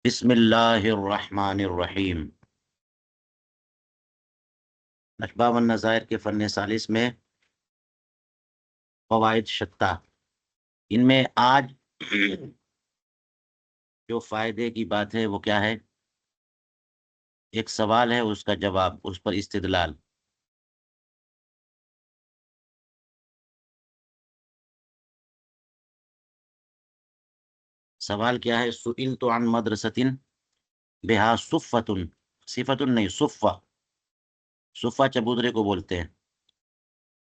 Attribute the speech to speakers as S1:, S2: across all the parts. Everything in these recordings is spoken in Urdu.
S1: بسم اللہ الرحمن الرحیم۔ اشباح والنظائر کے فن ثالث میں فوائد شتہ، ان میں آج جو فائدے کی بات ہے وہ کیا ہے؟ ایک سوال ہے، اس کا جواب، اس پر استدلال۔ سوال کیا ہے؟ سئلت عن مدرسۃ بہا صفۃ، صفۃ نہیں، صفہ، صفہ چبوترے کو بولتے ہیں،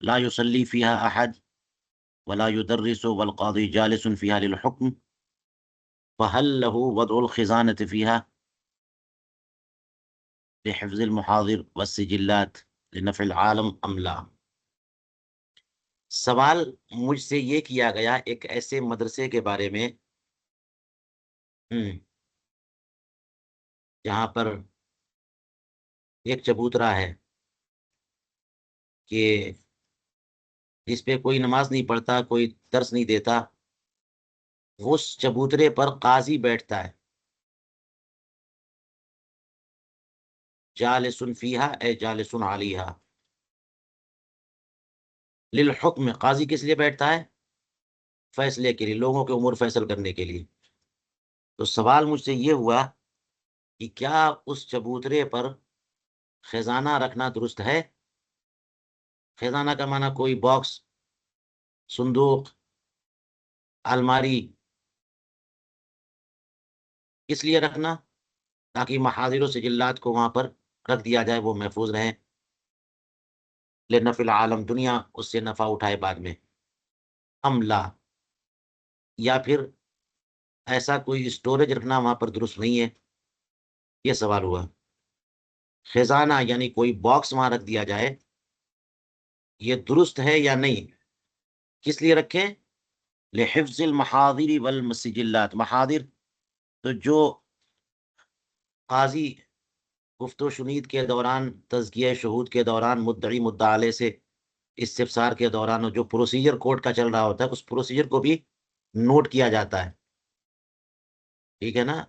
S1: لا یصلی فیہا احد ولا یدرس والقاضی جالس فیہا للحکم فہل لہ وضع الخزانۃ فیہا لحفظ المحاضر والسجلات لنفع العالم ام لا؟ سوال مجھ سے یہ کیا گیا ایک ایسے مدرسے کے بارے میں جہاں پر ایک چبوترا ہے کہ جس پہ کوئی نماز نہیں پڑھتا، کوئی درس نہیں دیتا، اس چبوترے پر قاضی بیٹھتا ہے، جالس فیہا اے جالس علیہا، للحکم، قاضی کس لیے بیٹھتا ہے؟ فیصلے کے لیے، لوگوں کے امور فیصل کرنے کے لیے۔ تو سوال مجھ سے یہ ہوا کہ کیا اس چبوترے پر خزانہ رکھنا درست ہے؟ خزانہ کا معنی کوئی باکس، صندوق، الماری، اس لیے رکھنا تاکہ محاذر و سجلات کو وہاں پر رکھ دیا جائے، وہ محفوظ رہیں، لنفع العالم، دنیا اس سے نفع اٹھائے بعد میں، ام لا، یا پھر ایسا کوئی اسٹوریج رکھنا وہاں پر درست نہیں ہے؟ یہ سوال ہوا۔ خزانہ یعنی کوئی باکس وہاں رکھ دیا جائے، یہ درست ہے یا نہیں؟ کس لیے رکھیں؟ لحفظ المحاضر والسجلات، محاضر تو جو قاضی گفت و شنید کے دوران، تزکیہ شہود کے دوران، مدعی مدعا علیہ سے استفسار کے دوران جو پروسیجر کورٹ کا چل رہا ہوتا ہے، اس پروسیجر کو بھی نوٹ کیا جاتا ہے، ٹھیک ہے نا؟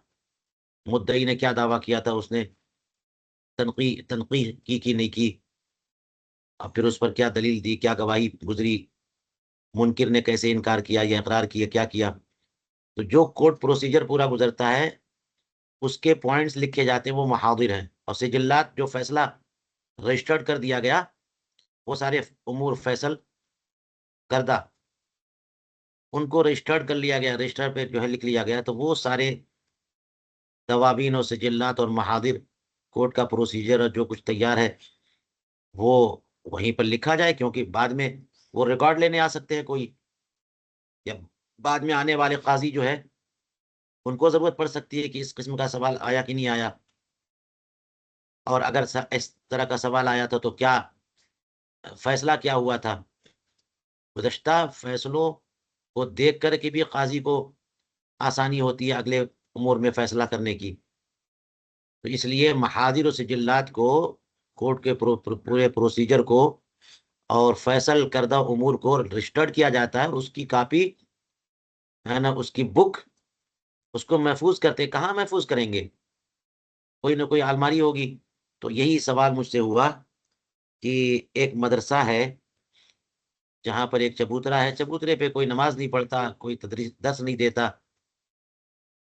S1: مدعی نے کیا دعویٰ کیا تھا، اس نے تنقیح کی نہیں کی، اور پھر اس پر کیا دلیل دی، کیا گواہی گزری، منکر نے کیسے انکار کیا یا اقرار کیا، کیا کیا۔ تو جو کورٹ پروسیجر پورا گزرتا ہے، اس کے پوائنٹس لکھے جاتے ہیں، وہ محاضر ہیں، اور سجلات جو فیصلہ رجسٹرڈ کر دیا گیا، وہ سارے امور فیصل کردہ، ان کو رجسٹرڈ کر لیا گیا، رجسٹر پہ جو ہے لکھ لیا گیا، تو وہ سارے دواوین اور سجلات اور محاضر، کورٹ کا پروسیجر جو کچھ تیار ہے، وہ وہیں پر لکھا جائے، کیونکہ بعد میں وہ ریکارڈ لینے آ سکتے ہیں کوئی، یا بعد میں آنے والے قاضی جو ہے ان کو ضرورت پڑ سکتی ہے کہ اس قسم کا سوال آیا کہ نہیں آیا، اور اگر اس طرح کا سوال آیا تھا تو کیا فیصلہ کیا ہوا تھا۔ گزشتہ فیصلوں کو دیکھ کر کے بھی قاضی کو آسانی ہوتی ہے اگلے امور میں فیصلہ کرنے کی، تو اس لیے محاضر و سجلات کو، کورٹ کے پورے پروسیجر کو اور فیصل کردہ امور کو رجسٹرڈ کیا جاتا ہے، اس کی کاپی ہے نا، اس کی بک، اس کو محفوظ کرتے، کہاں محفوظ کریں گے؟ کوئی نہ کوئی الماری ہوگی۔ تو یہی سوال مجھ سے ہوا کہ ایک مدرسہ ہے جہاں پر ایک چبوترا ہے، چبوترے پہ کوئی نماز نہیں پڑھتا، کوئی تدریس درس نہیں دیتا،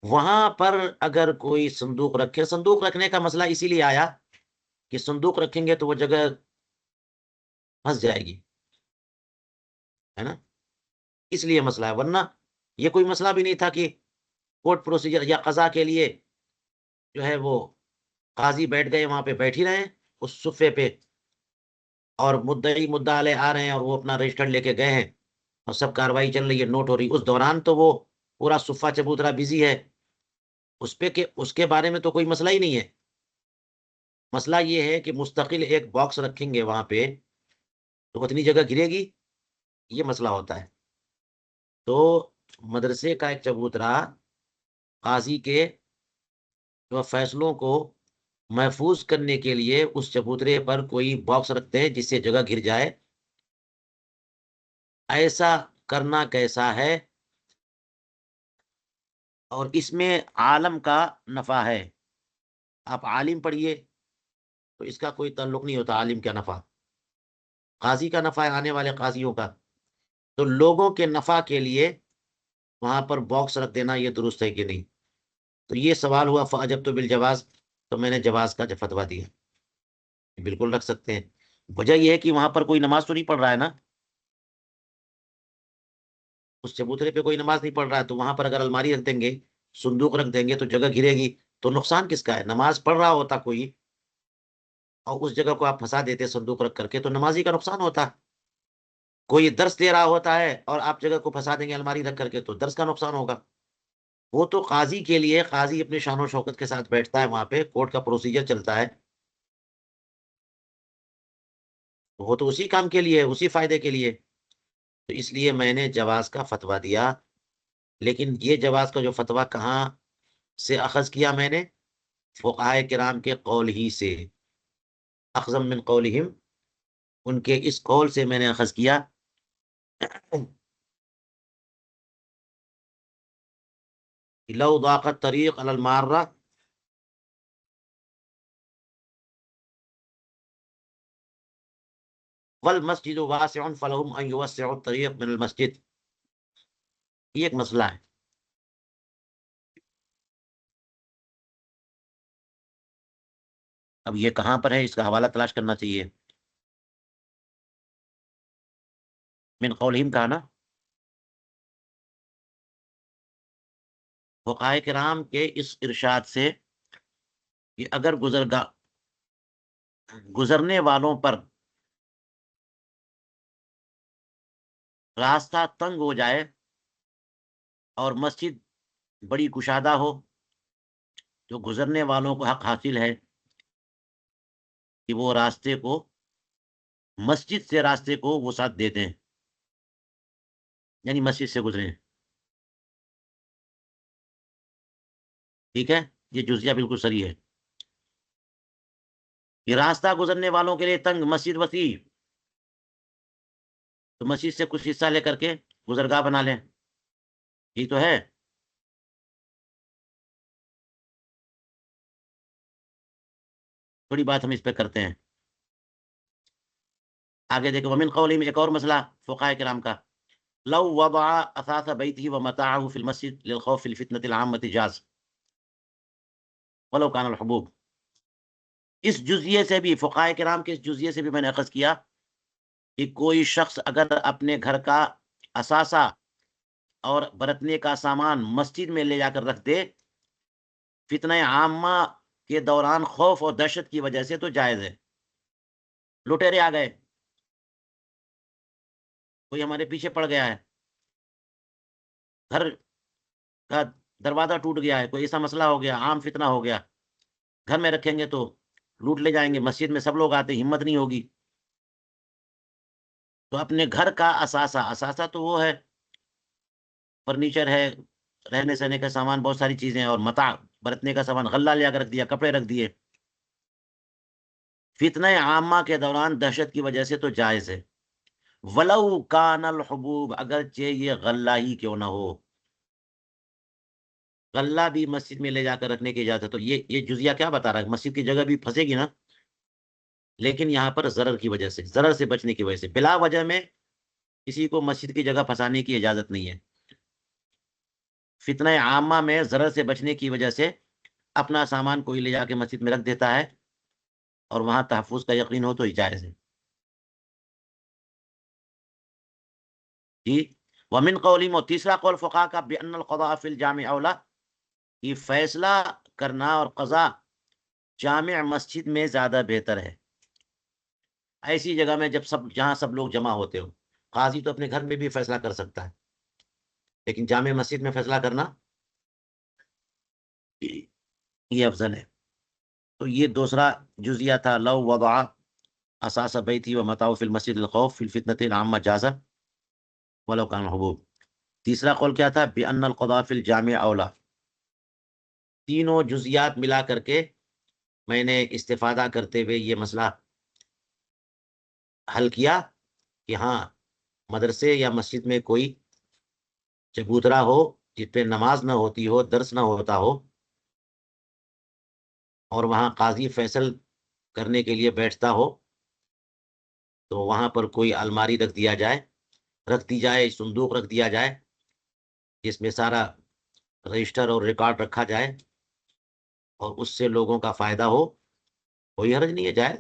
S1: وہاں پر اگر کوئی صندوق رکھے، صندوق رکھنے کا مسئلہ اسی لیے آیا کہ صندوق رکھیں گے تو وہ جگہ پھنس جائے گی، ہے نا، اس لیے مسئلہ ہے، ورنہ یہ کوئی مسئلہ بھی نہیں تھا کہ کورٹ پروسیجر یا قضا کے لیے جو ہے وہ قاضی بیٹھ گئے، وہاں پہ بیٹھ ہی رہے اس صفے پہ، اور مدعی مدعا علیہ آ رہے ہیں اور وہ اپنا رجسٹر لے کے گئے ہیں، اور سب کاروائی چل رہی ہے، نوٹ ہو رہی، اس دوران تو وہ پورا صفہ چبوترا بزی ہے اس پہ، کہ اس کے بارے میں تو کوئی مسئلہ ہی نہیں ہے۔ مسئلہ یہ ہے کہ مستقل ایک باکس رکھیں گے وہاں پہ تو اتنی جگہ گرے گی، یہ مسئلہ ہوتا ہے۔ تو مدرسے کا ایک چبوترا قاضی کے جو فیصلوں کو محفوظ کرنے کے لیے اس چبوترے پر کوئی باکس رکھتے ہیں جس سے جگہ گر جائے، ایسا کرنا کیسا ہے اور اس میں عالم کا نفع ہے. آپ عالم پڑھیے تو اس کا کوئی تعلق نہیں ہوتا عالم کا نفع. قاضی کا نفع ہے آنے والے قاضیوں کا. تو لوگوں کے نفع کے لیے وہاں پر باکس رکھ دینا یہ درست ہے کہ نہیں. تو یہ سوال ہوا فَأَجَبْتُ بِالْجَوَازِ، تو میں نے جواز کا فتویٰ دیا بالکل رکھ سکتے ہیں. وجہ یہ ہے کہ وہاں پر کوئی نماز تو نہیں پڑھ رہا ہے نا، اس چبوترے پہ کوئی نماز نہیں پڑھ رہا ہے، تو وہاں پر اگر الماری رکھ دیں گے، صندوق رکھ دیں گے تو جگہ گھرے گی، تو نقصان کس کا ہے؟ نماز پڑھ رہا ہوتا کوئی اور اس جگہ کو آپ پھنسا دیتے صندوق رکھ کر کے، تو نمازی کا نقصان ہوتا. کوئی درس دے رہا ہوتا ہے اور آپ جگہ کو پھنسا دیں گے الماری رکھ کر کے، تو درس کا نقصان ہوگا. وہ تو قاضی کے لیے، قاضی اپنے شان و شوکت کے ساتھ بیٹھتا ہے وہاں پہ، کورٹ کا پروسیجر چلتا ہے، وہ تو اسی کام کے لیے، اسی فائدے کے لیے. تو اس لیے میں نے جواز کا فتویٰ دیا. لیکن یہ جواز کا جو فتویٰ کہاں سے اخذ کیا میں نے؟ فقہائے کرام کے قول ہی سے، اخذم من قولہم، ان کے اس قول سے میں نے اخذ کیا. لو ضاق الطریق علی المارہ، والمسجد واسع فلہم ان یوسعوا الطریق من المسجد. یہ ایک مسئلہ ہے. اب یہ کہاں پر ہے، اس کا حوالہ تلاش کرنا چاہیے. من قولہم کہا نا، فقہائے کرام کے اس ارشاد سے کہ اگر گزرنے والوں پر راستہ تنگ ہو جائے اور مسجد بڑی کشادہ ہو، تو گزرنے والوں کو حق حاصل ہے کہ وہ راستے کو، مسجد سے راستے کو وہ ساتھ دے دیں، یعنی مسجد سے گزریں. ٹھیک ہے، یہ جزیہ بالکل صحیح ہے. یہ راستہ گزرنے والوں کے لیے تنگ، مسجد وسیع، تو مسجد سے کچھ حصہ لے کر کے گزرگاہ بنا لیں. یہ تو ہے. تھوڑی بات ہم اس پہ کرتے ہیں آگے. دیکھو ومن قولہم، ایک اور مسئلہ فقہائے کرام کا، لو وضع اثاث بیتہ ومتاعہ فی المسجد للخوف الفتنة العامة جاز ولو کان الحبوب. اس جزیے سے بھی، فقہائے کرام کے اس جزیے سے بھی میں نے اخذ کیا کہ کوئی شخص اگر اپنے گھر کا اثاثہ اور برتنے کا سامان مسجد میں لے جا کر رکھ دے فتنہ عامہ کے دوران، خوف اور دہشت کی وجہ سے، تو جائز ہے. لٹیرے آ گئے، کوئی ہمارے پیچھے پڑ گیا ہے، گھر کا دروازہ ٹوٹ گیا ہے، کوئی ایسا مسئلہ ہو گیا، عام فتنہ ہو گیا، گھر میں رکھیں گے تو لوٹ لے جائیں گے، مسجد میں سب لوگ آتے، ہمت نہیں ہوگی. تو اپنے گھر کا اثاثہ تو وہ ہے، فرنیچر ہے، رہنے سہنے کا سامان، بہت ساری چیزیں، اور متاع، برتنے کا سامان، غلہ لے کر رکھ دیا، کپڑے رکھ دیے، فتنہ عامہ کے دوران دہشت کی وجہ سے تو جائز ہے. ولو کان الحبوب، اگرچہ یہ غلہ ہی کیوں نہ ہو، غلہ بھی مسجد میں لے جا کر رکھنے کی اجازت ہے. تو یہ جزیہ کیا بتا رہا ہے؟ مسجد کی جگہ بھی پھنسے گی نا، لیکن یہاں پر ضرر کی وجہ سے، ضرر سے بچنے کی وجہ سے، بلا وجہ میں کسی کو مسجد کی جگہ پھنسانے کی اجازت نہیں ہے. فتنہ عامہ میں ضرر سے بچنے کی وجہ سے اپنا سامان کوئی لے جا کے مسجد میں رکھ دیتا ہے اور وہاں تحفظ کا یقین ہو تو جائز ہے. جی. ومن قولہم، اور تیسرا قول فقہا کا، بأن القضاء فی الجامع اولی، کہ فیصلہ کرنا اور قضا جامع مسجد میں زیادہ بہتر ہے. ایسی جگہ میں جہاں سب لوگ جمع ہوتے ہو، قاضی تو اپنے گھر میں بھی فیصلہ کر سکتا ہے، لیکن جامع مسجد میں فیصلہ کرنا یہ افضل ہے. تو یہ دوسرا جزیہ تھا، لو وضع اساس بیتی ومتاع فی المسجد الخوف فی الفتنة العامة جاز ولو کان الحبوب. تیسرا قول کیا تھا؟ بأن القضاء فی الجامع اولی. تینوں جزیات ملا کر کے میں نے استفادہ کرتے ہوئے یہ مسئلہ حل کیا کہ ہاں، مدرسے یا مسجد میں کوئی چبوترا ہو جس پہ نماز نہ ہوتی ہو، درس نہ ہوتا ہو، اور وہاں قاضی فیصل کرنے کے لیے بیٹھتا ہو، تو وہاں پر کوئی الماری رکھ دی جائے، صندوق رکھ دیا جائے جس میں سارا رجسٹر اور ریکارڈ رکھا جائے، اور اس سے لوگوں کا فائدہ ہو، کوئی حرج نہیں ہے، جائز،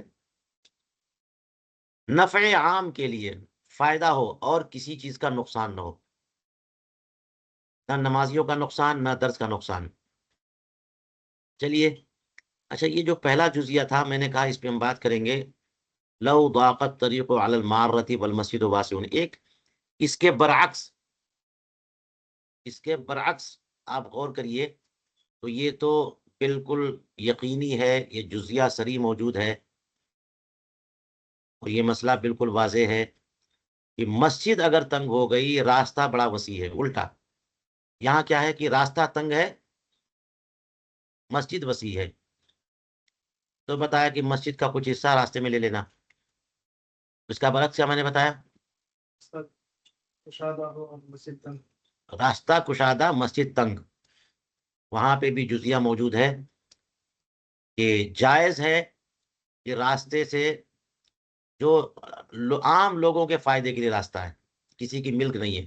S1: نفع عام کے لیے فائدہ ہو اور کسی چیز کا نقصان نہ ہو، نہ نمازیوں کا نقصان، نہ درس کا نقصان۔ چلیے، اچھا، یہ جو پہلا جزیہ تھا میں نے کہا اس پہ ہم بات کریں گے، لو ضاقت طریق علی المارۃ والمسجد واسع، ایک اس کے برعکس، آپ غور کریے، تو یہ تو بالکل یقینی ہے، یہ جزیہ سری موجود ہے، اور یہ مسئلہ بالکل واضح ہے کہ مسجد اگر تنگ ہو گئی، راستہ بڑا وسیع ہے، الٹا یہاں کیا ہے کہ راستہ تنگ ہے، مسجد وسیع ہے، تو بتایا کہ مسجد کا کچھ حصہ راستے میں لے لینا، اس کا برعکس کیا میں نے بتایا، راستہ کشادہ مسجد تنگ، وہاں پہ بھی جزیہ موجود ہے کہ جائز ہے کہ راستے سے جو عام لوگوں کے فائدے کے لیے راستہ ہے، کسی کی ملک نہیں ہے،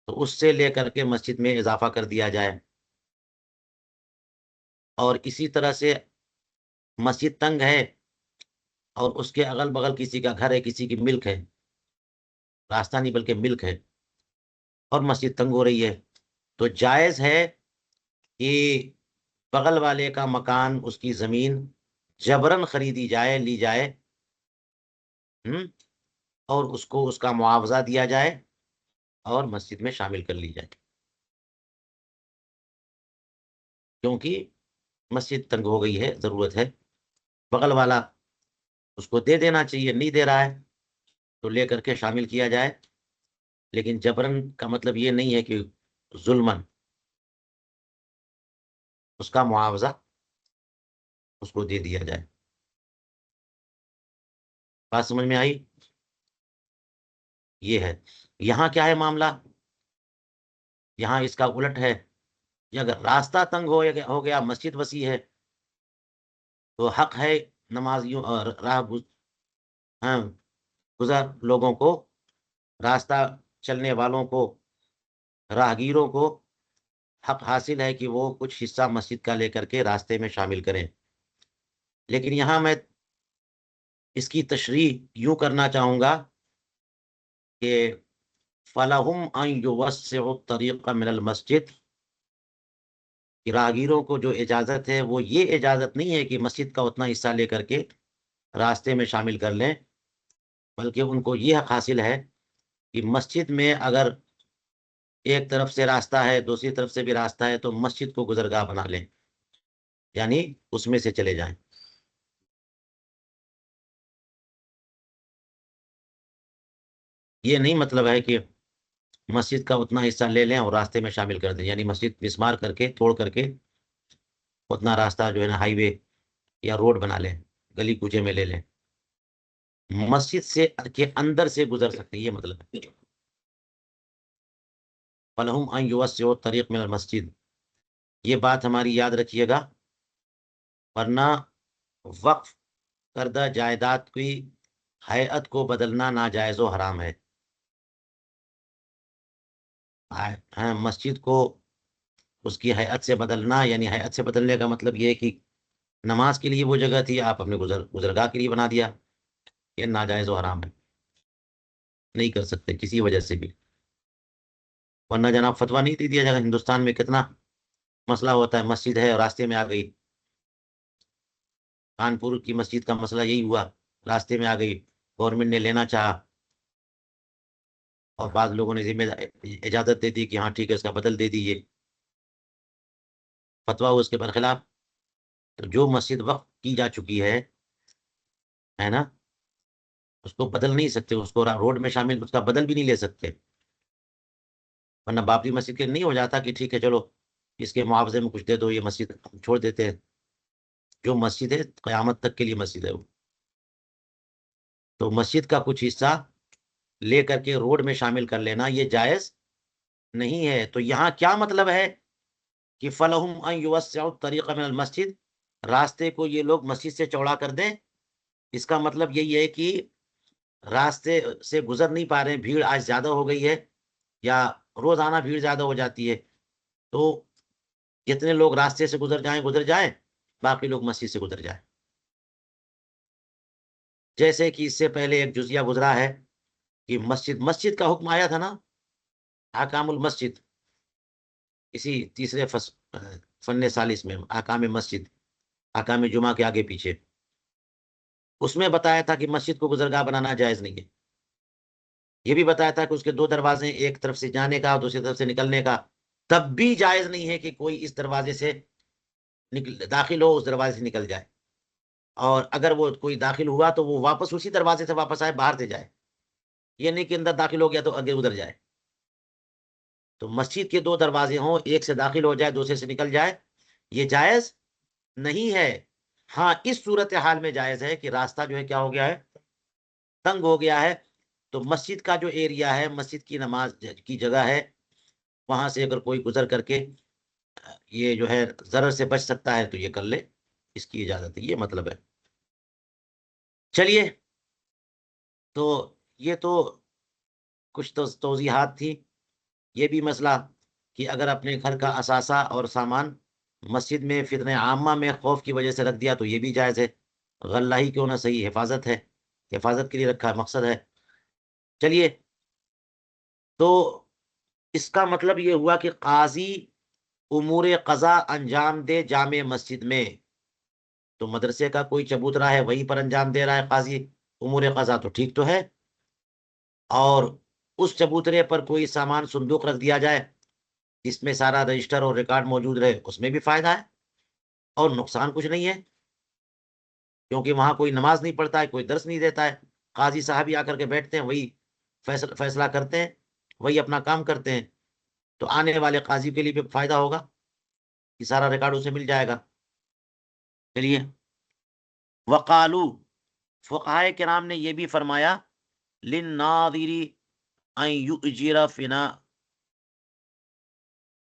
S1: تو اس سے لے کر کے مسجد میں اضافہ کر دیا جائے، اور اسی طرح سے مسجد تنگ ہے اور اس کے اگل بغل کسی کا گھر ہے، کسی کی ملک ہے، راستہ نہیں بلکہ ملک ہے، اور مسجد تنگ ہو رہی ہے، تو جائز ہے کہ بغل والے کا مکان، اس کی زمین جبرن خریدی جائے، لی جائے، اور اس کو اس کا معاوضہ دیا جائے اور مسجد میں شامل کر لی جائے، کیونکہ مسجد تنگ ہو گئی ہے، ضرورت ہے، بغل والا اس کو دے دینا چاہیے، نہیں دے رہا ہے تو لے کر کے شامل کیا جائے، لیکن جبرن کا مطلب یہ نہیں ہے کہ ظلمن، اس کا معاوضہ اس کو دے دیا جائے۔ بات سمجھ میں آئی؟ یہ ہے، یہاں کیا ہے معاملہ، یہاں اس کا الٹ ہے، کہ اگر راستہ تنگ ہو گیا، مسجد وسیع ہے، تو حق ہے نمازیوں اور ہاں گزر لوگوں کو، راستہ چلنے والوں کو، راہگیروں کو حق حاصل ہے کہ وہ کچھ حصہ مسجد کا لے کر کے راستے میں شامل کریں، لیکن یہاں میں اس کی تشریح یوں کرنا چاہوں گا کہ فَلَهُمْ أَنْ يُوَسِّعُوا الطَّرِيقَ مِنَ الْمَسْجِدِ، کہ راہگیروں کو جو اجازت ہے وہ یہ اجازت نہیں ہے کہ مسجد کا اتنا حصہ لے کر کے راستے میں شامل کر لیں، بلکہ ان کو یہ حق حاصل ہے کہ مسجد میں اگر ایک طرف سے راستہ ہے، دوسری طرف سے بھی راستہ ہے، تو مسجد کو گزرگاہ بنا لیں، یعنی اس میں سے چلے جائیں۔ یہ نہیں مطلب ہے کہ مسجد کا اتنا حصہ لے لیں اور راستے میں شامل کر دیں، یعنی مسجد مسمار کر کے، توڑ کر کے اتنا راستہ جو ہے نا ہائی وے یا روڈ بنا لیں، گلی کوچے میں لے لیں، مسجد سے کے اندر سے گزر سکتے، یہ مطلب ہے۔ فَلَهُمْ أَنْ يُوَسِّعُوا الطَّرِيقَ مِنَ الْمَسْجِدِ، یہ بات ہماری یاد رکھیے گا، ورنہ وقف کردہ جائیداد کی ہیئت کو بدلنا ناجائز و حرام ہے۔ مسجد کو اس کی ہیئت سے بدلنا، یعنی ہیئت سے بدلنے کا مطلب یہ ہے کہ نماز کے لیے وہ جگہ تھی، آپ اپنے گزرگاہ کے لیے بنا دیا، یہ ناجائز و حرام ہے، نہیں کر سکتے کسی وجہ سے بھی، ورنہ جناب فتویٰ نہیں دے دیا جائے گا۔ ہندوستان میں کتنا مسئلہ ہوتا ہے، مسجد ہے اور راستے میں آ گئی، کانپور کی مسجد کا مسئلہ یہی ہوا، راستے میں آ گئی، گورنمنٹ نے لینا چاہا اور بعض لوگوں نے اجازت دے دی کہ ہاں ٹھیک ہے، اس کا بدل دے دیجیے، فتویٰ اس کے برخلاف۔ تو جو مسجد وقف کی جا چکی ہے نا، اس کو بدل نہیں سکتے، اس کو روڈ میں شامل، اس کا بدل بھی نہیں لے سکتے، ورنہ بابری مسجد کے نہیں ہو جاتا کہ ٹھیک ہے چلو اس کے معاوضے میں کچھ دے دو، یہ مسجد چھوڑ دیتے ہیں، جو مسجد ہے قیامت تک کے لیے مسجد ہے وہ، تو مسجد کا کچھ حصہ لے کر کے روڈ میں شامل کر لینا یہ جائز نہیں ہے۔ تو یہاں کیا مطلب ہے کہ فَلَهُمْ أَن يُوَسِّعُوا الطَّرِيقَ مِنَ الْمَسْجِدِ، راستے کو یہ لوگ مسجد سے چوڑا کر دیں۔ اس کا مطلب یہی ہے کہ راستے سے گزر نہیں پا رہے ہیں، بھیڑ آج زیادہ ہو گئی ہے، یا روزانہ بھیڑ زیادہ ہو جاتی ہے، تو جتنے لوگ راستے سے گزر جائیں، باقی لوگ مسجد سے گزر جائیں۔ جیسے کہ اس سے پہلے ایک جزیہ گزرا ہے کہ مسجد کا حکم آیا تھا نا، احکام المسجد، اسی تیسرے فن ثالث میں، احکام مسجد، احکام جمعہ کے آگے پیچھے، اس میں بتایا تھا کہ مسجد کو گزرگاہ بنانا جائز نہیں ہے۔ یہ بھی بتایا تھا کہ اس کے دو دروازے، ایک طرف سے جانے کا اور دوسری طرف سے نکلنے کا، تب بھی جائز نہیں ہے کہ کوئی اس دروازے سے داخل ہو، اس دروازے سے نکل جائے، اور اگر وہ کوئی داخل ہوا تو وہ واپس اسی دروازے سے واپس آئے، باہر سے جائے، یہ نہیں کہ اندر داخل ہو گیا تو آگے ادھر جائے۔ تو مسجد کے دو دروازے ہوں، ایک سے داخل ہو جائے، دوسرے سے نکل جائے، یہ جائز نہیں ہے۔ ہاں اس صورتحال میں جائز ہے کہ راستہ جو ہے کیا ہو گیا ہے، تنگ ہو گیا ہے، تو مسجد کا جو ایریا ہے، مسجد کی نماز کی جگہ ہے، وہاں سے اگر کوئی گزر کر کے یہ جو ہے ضرر سے بچ سکتا ہے تو یہ کر لے، اس کی اجازت ہے، یہ مطلب ہے۔ چلیے، تو یہ تو کچھ توضیحات تھی۔ یہ بھی مسئلہ کہ اگر اپنے گھر کا اثاثہ اور سامان مسجد میں فتنہ عامہ میں خوف کی وجہ سے رکھ دیا تو یہ بھی جائز ہے، غلہ ہی کیوں نہ صحیح، حفاظت ہے، حفاظت کے لیے رکھا، مقصد ہے۔ چلیے، تو اس کا مطلب یہ ہوا کہ قاضی امور قضا انجام دے جامع مسجد میں، تو مدرسے کا کوئی چبوترا ہے وہیں پر انجام دے رہا ہے قاضی امور قضا، تو ٹھیک تو ہے، اور اس چبوترے پر کوئی سامان صندوق رکھ دیا جائے جس میں سارا رجسٹر اور ریکارڈ موجود رہے، اس میں بھی فائدہ ہے اور نقصان کچھ نہیں ہے، کیونکہ وہاں کوئی نماز نہیں پڑھتا ہے، کوئی درس نہیں دیتا ہے، قاضی صاحب ہی آ کر کے بیٹھتے ہیں، وہی فیصلہ کرتے ہیں، وہی اپنا کام کرتے ہیں، تو آنے والے قاضی کے لیے بھی فائدہ ہوگا کہ سارا ریکارڈ اسے مل جائے گا۔ چلیے، وقالو، فقہائے کرام نے یہ بھی فرمایا، للناظر ان یؤجر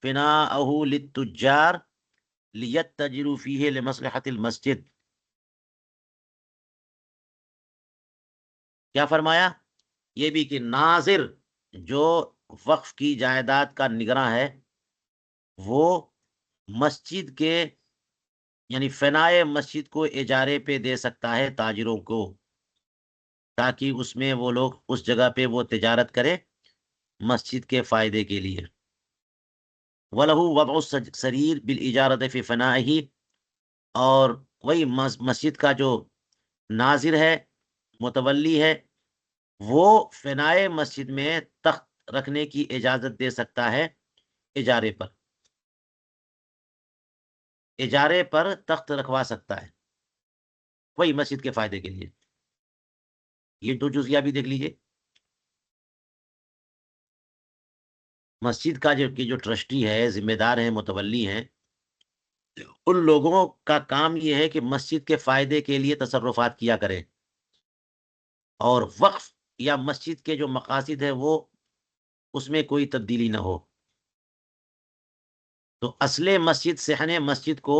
S1: فناءہ للتجار لیتجروا فیہ لمصلحۃ المسجد۔ کیا فرمایا؟ یہ بھی کہ ناظر جو وقف کی جائیداد کا نگراں ہے، وہ مسجد کے یعنی فنائے مسجد کو اجارے پہ دے سکتا ہے تاجروں کو، تاکہ اس میں وہ لوگ اس جگہ پہ وہ تجارت کرے مسجد کے فائدے کے لیے۔ وَلَهُ وَضْعُ السَّرِيرِ بِالْإِجَارَةِ فِي فَنَائِهِ، اور وہی مسجد کا جو ناظر ہے، متولی ہے، وہ فنائے مسجد میں تخت رکھنے کی اجازت دے سکتا ہے، اجارے پر، اجارے پر تخت رکھوا سکتا ہے، وہی مسجد کے فائدے کے لیے۔ یہ دو جزیہ بھی دیکھ لیجئے۔ مسجد کا جو ٹرسٹی ہے، ذمہ دار ہیں، متولی ہیں، ان لوگوں کا کام یہ ہے کہ مسجد کے فائدے کے لیے تصرفات کیا کریں، اور وقف یا مسجد کے جو مقاصد ہے وہ اس میں کوئی تبدیلی نہ ہو۔ تو اصل مسجد، صحن مسجد کو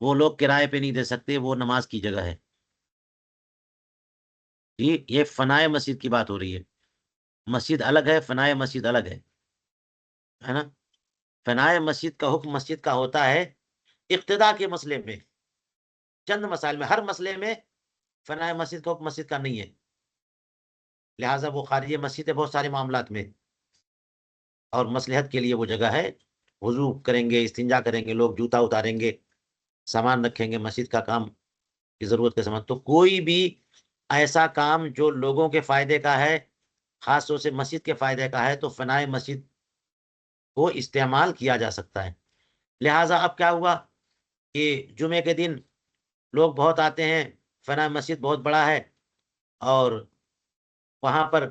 S1: وہ لوگ کرائے پہ نہیں دے سکتے، وہ نماز کی جگہ ہے۔ یہ فنائے مسجد کی بات ہو رہی ہے، مسجد الگ ہے، فنائے مسجد الگ ہے نا۔ فنائے مسجد کا حکم مسجد کا ہوتا ہے اقتدا کے مسئلے میں، چند مسائل میں، ہر مسئلے میں فنائے مسجد کا حکم مسجد کا نہیں ہے، لہٰذا وہ خارج مسجد ہے بہت سارے معاملات میں، اور مصلحت کے لیے وہ جگہ ہے، وضو کریں گے، استنجا کریں گے لوگ، جوتا اتاریں گے، سامان رکھیں گے، مسجد کا کام کی ضرورت کے سامان، تو کوئی بھی ایسا کام جو لوگوں کے فائدے کا ہے، خاص طور سے مسجد کے فائدے کا ہے، تو فنائے مسجد کو استعمال کیا جا سکتا ہے۔ لہٰذا اب کیا ہوا کہ جمعے کے دن لوگ بہت آتے ہیں، فنائے مسجد بہت بڑا ہے، اور وہاں پر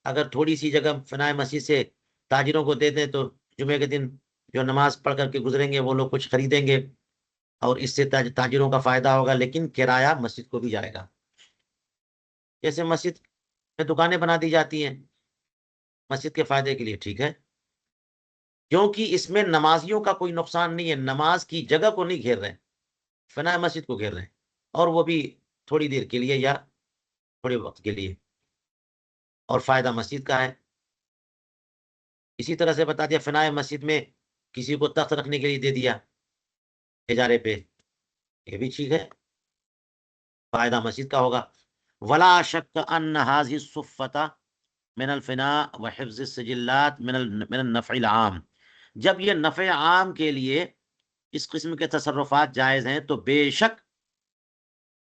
S1: اگر تھوڑی سی جگہ فنائے مسجد سے تاجروں کو دے دیں تو جمعے کے دن جو نماز پڑھ کر کے گزریں گے وہ لوگ کچھ خریدیں گے، اور اس سے تاجروں کا فائدہ ہوگا، لیکن کرایہ مسجد کو بھی جائے گا۔ جیسے مسجد میں دکانیں بنا دی جاتی ہیں مسجد کے فائدے کے لیے، ٹھیک ہے، کیونکہ اس میں نمازیوں کا کوئی نقصان نہیں ہے، نماز کی جگہ کو نہیں گھیر رہے، فنا مسجد کو گھیر رہے ہیں، اور وہ بھی تھوڑی دیر کے لیے یا تھوڑے وقت کے لیے، اور فائدہ مسجد کا ہے۔ اسی طرح سے بتا دیا فنا مسجد میں کسی کو تخت رکھنے کے لیے دے دیا اجارے پہ، یہ بھی ٹھیک ہے، فائدہ مسجد کا ہوگا۔ ولا شک ان هذه الصفة من الفناء وحفظ السجلات من النفع العام، جب یہ نفع عام کے لیے اس قسم کے تصرفات جائز ہیں تو بے شک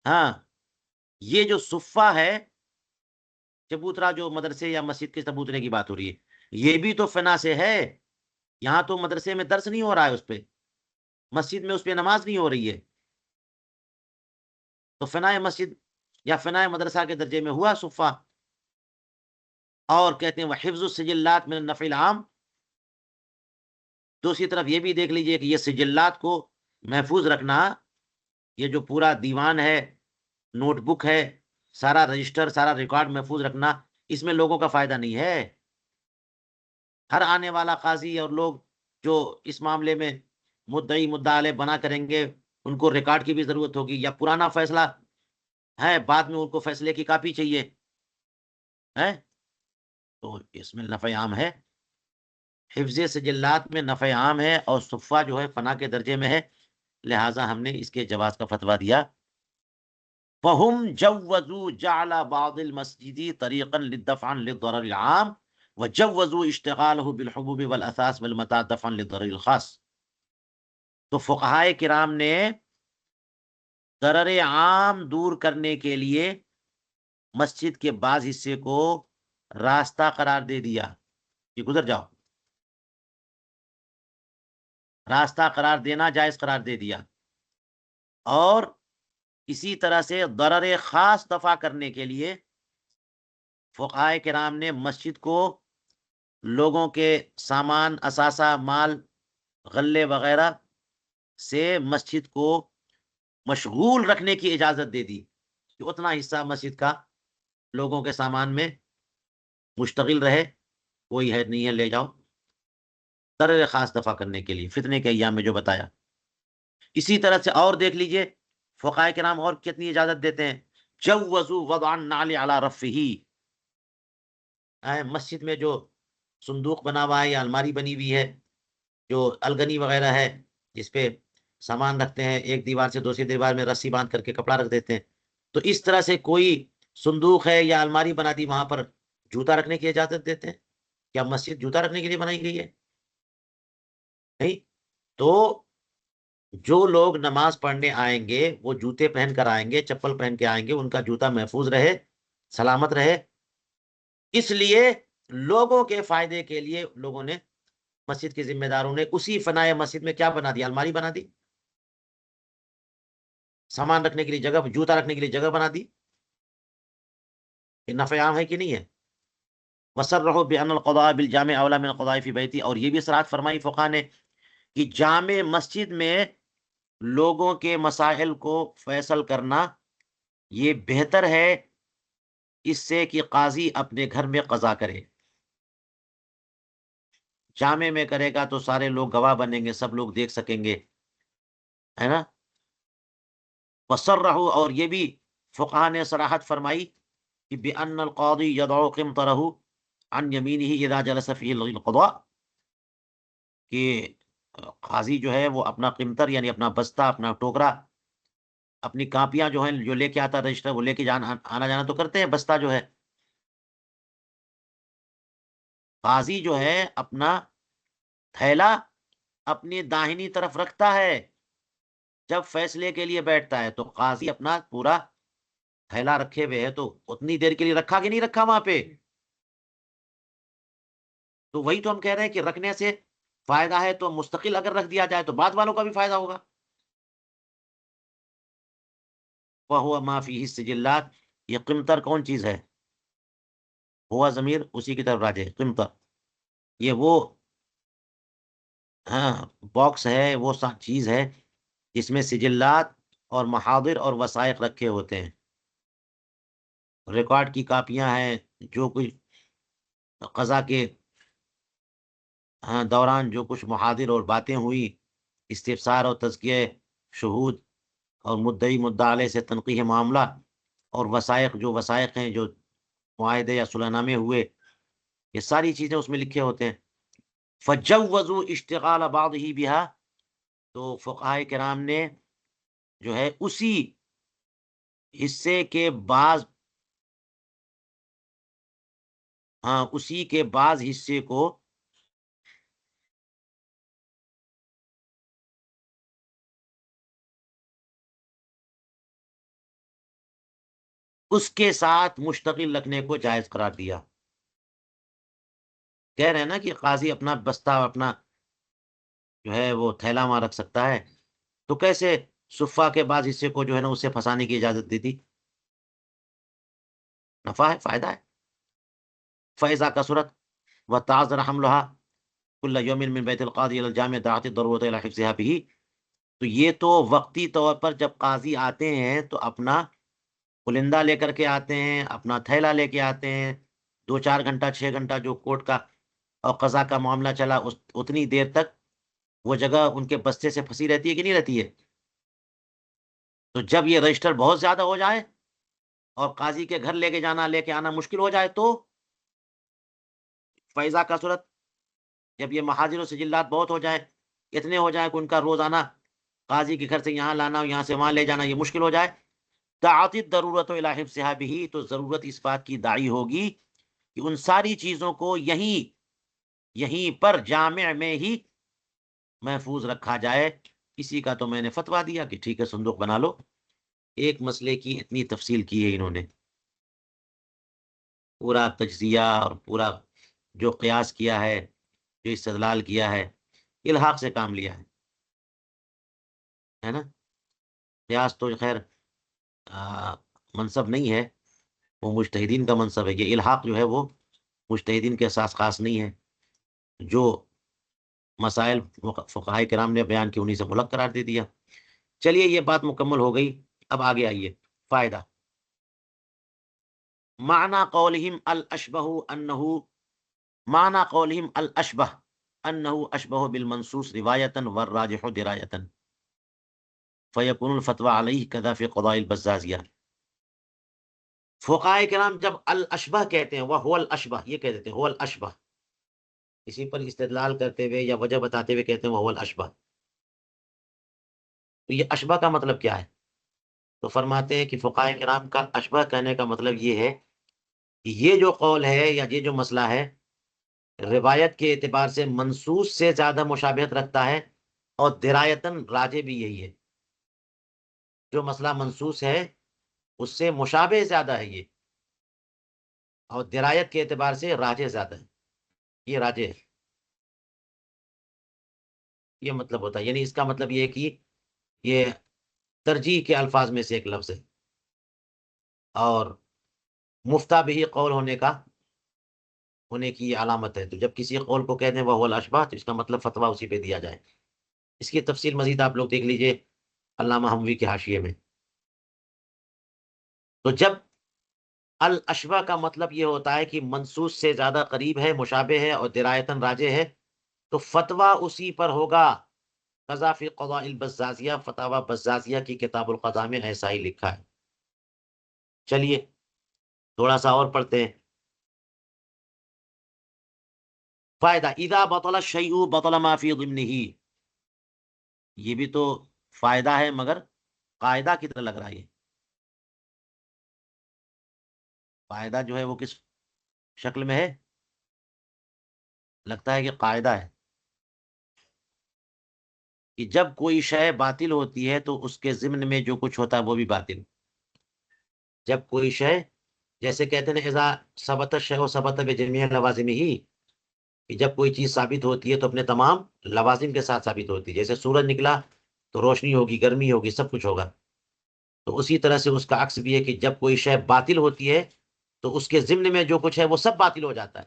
S1: ہاں یہ جو صفہ ہے، چبوترا جو مدرسے یا مسجد کے چبوترے کی بات ہو رہی ہے، یہ بھی تو فنا سے ہے، یہاں تو مدرسے میں درس نہیں ہو رہا ہے اس پہ، مسجد میں اس پہ نماز نہیں ہو رہی ہے، تو فنا مسجد یا فنا مدرسہ کے درجے میں ہوا صفہ۔ اور کہتے ہیں وہ حفظ السجلات من النفع العام، دوسری طرف یہ بھی دیکھ لیجئے کہ یہ سجلات کو محفوظ رکھنا، یہ جو پورا دیوان ہے، نوٹ بک ہے، سارا رجسٹر، سارا ریکارڈ محفوظ رکھنا، اس میں لوگوں کا فائدہ نہیں ہے۔ ہر آنے والا قاضی اور لوگ جو اس معاملے میں مدعی مدعا علیہ بنا کریں گے، ان کو ریکارڈ کی بھی ضرورت ہوگی، یا پرانا فیصلہ ہے بعد میں ان کو فیصلے کی کاپی چاہیے ہے، تو اس میں نفع عام ہے، حفظ سجلات میں نفع عام ہے، اور صفہ جو ہے فنا کے درجے میں ہے، لہٰذا ہم نے اس کے جواز کا فتویٰ دیا۔ فَهُمْ جَوَّزُوا جَعْلَ بَعْضِ الْمَسْجِدِ طَرِيقًا لِلدَّفْعِ لِلضَّرَرِ الْعَامِ وَجَوَّزُوا اشْتِغَالَهُ بِالْحُبُوبِ وَالْأَثَاثِ وَالْمَتَاعِ دَفْعًا لِلضَّرَرِ الْخَاصِ، تو فقہائے کرام نے ضرر عام دور کرنے کے لیے مسجد کے بعض حصے کو راستہ قرار دے دیا کہ گزر جاؤ، راستہ قرار دینا جائز قرار دے دیا، اور اسی طرح سے ضرر خاص دفع کرنے کے لیے فقہائے کرام نے مسجد کو لوگوں کے سامان، اثاثہ، مال، غلے وغیرہ سے مسجد کو مشغول رکھنے کی اجازت دے دی، کہ اتنا حصہ مسجد کا لوگوں کے سامان میں مشتغل رہے، کوئی ہے نہیں ہے لے جاؤ، ضرر خاص دفع کرنے کے لیے فتنے کے ایام میں جو بتایا۔ اسی طرح سے اور دیکھ لیجئے فقہائے کرام اور کتنی اجازت دیتے ہیں، جوزوا وضع النعل علی رفہ، مسجد میں جو صندوق بنا ہوا ہے یا الماری بنی ہوئی ہے، جو الگنی وغیرہ ہے جس پہ سامان رکھتے ہیں، ایک دیوار سے دوسری دیوار میں رسی باندھ کر کے کپڑا رکھ دیتے ہیں، تو اس طرح سے کوئی صندوق ہے یا الماری بنا دی، وہاں پر جوتا رکھنے کی اجازت دیتے ہیں؟ کیا مسجد جوتا رکھنے کے لیے بنائی گئی ہے؟ نہیں، تو جو لوگ نماز پڑھنے آئیں گے وہ جوتے پہن کر آئیں گے، چپل پہن کے آئیں گے، ان کا جوتا محفوظ رہے، سلامت رہے، اس لیے لوگوں کے فائدے کے لیے لوگوں نے، مسجد کے ذمہ داروں نے اسی فنائے مسجد میں کیا بنا دی؟ الماری بنا دی، سامان رکھنے کے لیے جگہ، جوتا رکھنے کے لیے جگہ بنا دی، یہ نفع عام ہے کہ نہیں ہے؟ وَصَرَّحُوا بِأَنَّ الْقَضَاءَ بِالْجَامِعِ أَوْلَىٰ مِنَ الْقَضَاءِ فِي بَيْتِهِ، اور یہ بھی صراحت فرمائی فقہا نے کہ جامع مسجد میں لوگوں کے مسائل کو فیصل کرنا یہ بہتر ہے اس سے کہ قاضی اپنے گھر میں قضا کرے، جامع میں کرے گا تو سارے لوگ گواہ بنیں گے، سب لوگ دیکھ سکیں گے، ہے نا۔ وَصَرَّحُوا، اور یہ بھی فقہا نے صراحت فرمائی کہ بِأَنَّ الْقَاضِي يَضَعُ قِمْطَرَهُ عَنْ يَمِينِهِ إِذَا جَلَسَ فِيهِ الْقَضَاء، کہ قاضی جو ہے وہ اپنا قمطر یعنی اپنا بستہ، اپنا ٹوکرا، اپنی کاپیاں جو ہیں جو لے کے آتا رجسٹر، وہ لے کے آنا جانا تو کرتے ہیں، بستہ جو ہے، قاضی جو ہے اپنا تھیلا اپنی داہنی طرف رکھتا ہے جب فیصلے کے لیے بیٹھتا ہے، تو قاضی اپنا پورا تھیلا رکھے ہوئے ہے، تو اتنی دیر کے لیے رکھا کہ نہیں رکھا وہاں پہ؟ تو وہی تو ہم کہہ رہے ہیں کہ رکھنے سے فائدہ ہے، تو مستقل اگر رکھ دیا جائے تو بعد والوں کا بھی فائدہ ہوگا۔ وَهُوَ مَا فِيهِ السِّجِلَّاتُ، یہ قمطر کون چیز ہے؟ ہوا ضمیر اسی کی طرف راجع ہے، قمطر یہ وہ ہاں باکس ہے، وہ چیز ہے جس میں سجلات اور محاضر اور وثائق رکھے ہوتے ہیں، ریکارڈ کی کاپیاں ہیں، جو کچھ قضا کے دوران جو کچھ محاضر اور باتیں ہوئی، استفسار اور تزکیہ شہود اور مدعی مدعا علیہ سے تنقیح معاملہ اور وثائق، جو وثائق ہیں، جو معاہدے یا صلح نامے ہوئے، یہ ساری چیزیں اس میں لکھے ہوتے ہیں۔ فجوزوا اشتغال بعضه بها، تو فقہائے کرام نے جو ہے اسی حصے کے بعض، اسی کے بعض حصے کو اس کے ساتھ مشتغل رکھنے کو جائز قرار دیا۔ کہہ رہے ہیں نا کہ قاضی اپنا بستہ، اپنا جو ہے وہ تھیلا وہاں رکھ سکتا ہے، تو کیسے صفہ کے بعض حصے کو جو ہے نا اسے پھنسانے کی اجازت دی تھی؟ نفع ہے، فائدہ ہے۔ فیضا کثرت و تعذر حملها کل یوم من بیت القاضی الی الجامع دعت الضرورت الی حفظها به، تو یہ تو وقتی طور پر جب قاضی آتے ہیں تو اپنا پلندہ لے کر کے آتے ہیں، اپنا تھیلا لے کے آتے ہیں، 2-4 گھنٹہ 6 گھنٹہ جو کورٹ کا اور قضا کا معاملہ چلا، اتنی دیر تک وہ جگہ ان کے بستے سے پھنسی رہتی ہے کہ نہیں رہتی ہے؟ تو جب یہ رجسٹر بہت زیادہ ہو جائے اور قاضی کے گھر لے کے جانا، لے کے آنا مشکل ہو جائے، تو فیضا کا صورت، جب یہ محاذر و سجلات بہت ہو جائے، اتنے ہو جائے کہ ان کا روزانہ قاضی کے گھر سے یہاں لانا اور یہاں سے وہاں لے جانا یہ مشکل ہو جائے، دعت ضرورت و الی حفظها به، تو ضرورت اس بات کی داعی ہوگی کہ ان ساری چیزوں کو یہیں پر جامع میں ہی محفوظ رکھا جائے۔ اسی کا تو میں نے فتویٰ دیا کہ ٹھیک ہے صندوق بنا لو۔ ایک مسئلے کی اتنی تفصیل کی ہے انہوں نے، پورا تجزیہ اور پورا جو قیاس کیا ہے، جو استدلال کیا ہے، الحاق سے کام لیا ہے نا؟ قیاس تو خیر منصب نہیں ہے، وہ مجتہدین کا منصب ہے۔ یہ الحاق جو ہے وہ مجتہدین کے ساتھ خاص نہیں ہے، جو مسائل فقہائے کرام نے بیان کی انہیں سے ملک قرار دے دیا۔ چلیے یہ بات مکمل ہو گئی، اب آگے آئیے، فائدہ۔ معنی قولہم الاشبہ انہ، معنی قولہم الاشبہ انہ اشبہ بالمنصوص روایتا والراجح درایتا فیکون الفتوی علیہ کذا فی قضاء البزازیہ۔ فقہائے کرام جب الاشبہ کہتے ہیں، وہ الاشبہ، یہ کہہ دیتے ہیں هو الاشبہ، اسی پر استدلال کرتے ہوئے یا وجہ بتاتے ہوئے کہتے ہیں وہ الاشبہ، تو یہ اشبہ کا مطلب کیا ہے؟ تو فرماتے ہیں کہ فقہائے کرام کا اشبہ کہنے کا مطلب یہ ہے کہ یہ جو قول ہے یا یہ جو مسئلہ ہے، روایت کے اعتبار سے منصوص سے زیادہ مشابہت رکھتا ہے، اور درایتاً راجح بھی یہی ہے۔ جو مسئلہ منصوص ہے اس سے مشابہ زیادہ ہے یہ، اور درایت کے اعتبار سے راجح زیادہ ہے، یہ راجح ہے، یہ مطلب ہوتا ہے۔ یعنی اس کا مطلب یہ ہے کہ یہ ترجیح کے الفاظ میں سے ایک لفظ ہے، اور مفتہ بھی قول ہونے کی یہ علامت ہے۔ تو جب کسی قول کو کہتے ہیں وہ الاشباہ، تو اس کا مطلب فتویٰ اسی پہ دیا جائے۔ اس کی تفصیل مزید آپ لوگ دیکھ لیجئے علامہ حموی کے حاشیے میں۔ تو جب الاشبہ کا مطلب یہ ہوتا ہے کہ منصوص سے زیادہ قریب ہے، مشابہ ہے اور درایتاً راجح ہے، تو فتویٰ اسی پر ہوگا۔ قضا فی قضاء البزازیہ، فتاوی بزازیہ کی کتاب القضاء میں ایسا ہی لکھا ہے۔ چلیے تھوڑا سا اور پڑھتے ہیں۔ فائدہ، اذا بطل الشیء بطل ما فی ضمنہ، یہ بھی تو فائدہ ہے مگر قاعدہ کی طرح لگ رہا ہے۔ یہ فائدہ جو ہے وہ کس شکل میں ہے؟ لگتا ہے کہ قاعدہ ہے کہ جب کوئی شے باطل ہوتی ہے تو اس کے ضمن میں جو کچھ ہوتا ہے وہ بھی باطل۔ جب کوئی شے، جیسے کہتے ہیں اذا ثبت الشیء ثبت بجمیع لوازمہ، کہ جب کوئی چیز ثابت ہوتی ہے تو اپنے تمام لوازم کے ساتھ ثابت ہوتی ہے۔ جیسے سورج نکلا تو روشنی ہوگی، گرمی ہوگی، سب کچھ ہوگا۔ تو اسی طرح سے اس کا عکس بھی ہے کہ جب کوئی شے باطل ہوتی ہے تو اس کے ضمن میں جو کچھ ہے وہ سب باطل ہو جاتا ہے۔